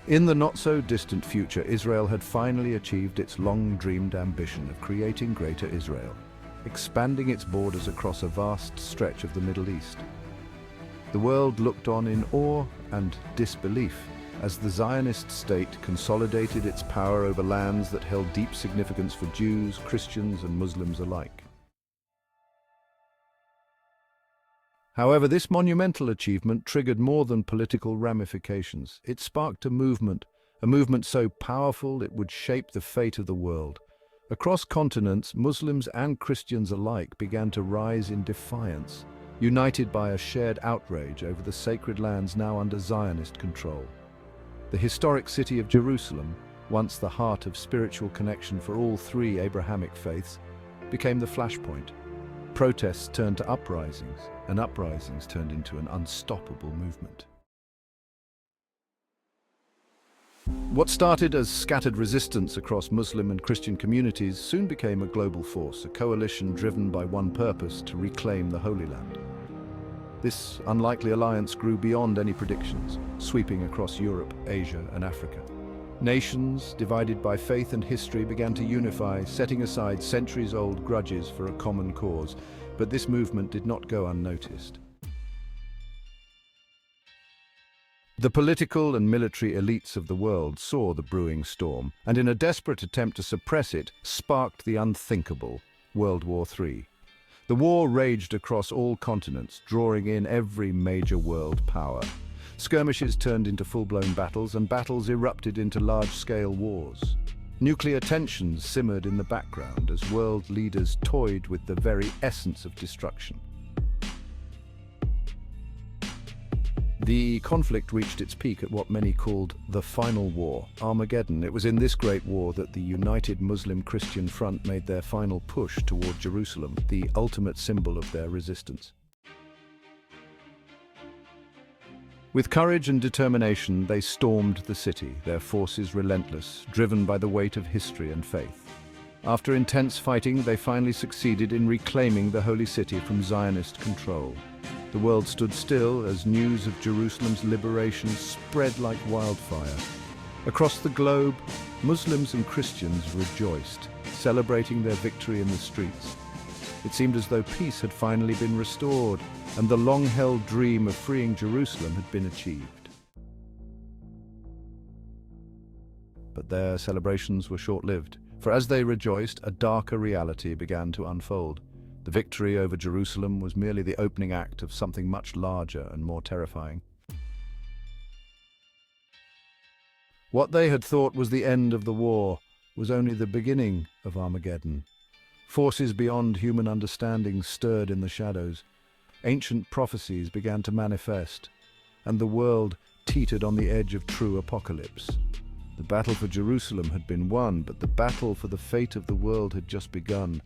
In the not-so-distant future, Israel had finally achieved its long-dreamed ambition of creating Greater Israel, expanding its borders across a vast stretch of the Middle East. The world looked on in awe and disbelief as the Zionist state consolidated its power over lands that held deep significance for Jews, Christians, and Muslims alike. However, this monumental achievement triggered more than political ramifications. It sparked a movement so powerful it would shape the fate of the world. Across continents, Muslims and Christians alike began to rise in defiance, united by a shared outrage over the sacred lands now under Zionist control. The historic city of Jerusalem, once the heart of spiritual connection for all three Abrahamic faiths, became the flashpoint. Protests turned to uprisings, and uprisings turned into an unstoppable movement. What started as scattered resistance across Muslim and Christian communities soon became a global force, a coalition driven by one purpose: to reclaim the Holy Land. This unlikely alliance grew beyond any predictions, sweeping across Europe, Asia, and Africa. Nations, divided by faith and history, began to unify, setting aside centuries-old grudges for a common cause. But this movement did not go unnoticed. The political and military elites of the world saw the brewing storm, and in a desperate attempt to suppress it, sparked the unthinkable: World War III. The war raged across all continents, drawing in every major world power. Skirmishes turned into full-blown battles, and battles erupted into large-scale wars. Nuclear tensions simmered in the background as world leaders toyed with the very essence of destruction. The conflict reached its peak at what many called the final war, Armageddon. It was in this great war that the united Muslim-Christian front made their final push toward Jerusalem, the ultimate symbol of their resistance. With courage and determination, they stormed the city, their forces relentless, driven by the weight of history and faith. After intense fighting, they finally succeeded in reclaiming the holy city from Zionist control. The world stood still as news of Jerusalem's liberation spread like wildfire. Across the globe, Muslims and Christians rejoiced, celebrating their victory in the streets. It seemed as though peace had finally been restored, and the long-held dream of freeing Jerusalem had been achieved. But their celebrations were short-lived, for as they rejoiced, a darker reality began to unfold. The victory over Jerusalem was merely the opening act of something much larger and more terrifying. What they had thought was the end of the war was only the beginning of Armageddon. Forces beyond human understanding stirred in the shadows. Ancient prophecies began to manifest, and the world teetered on the edge of true apocalypse. The battle for Jerusalem had been won, but the battle for the fate of the world had just begun.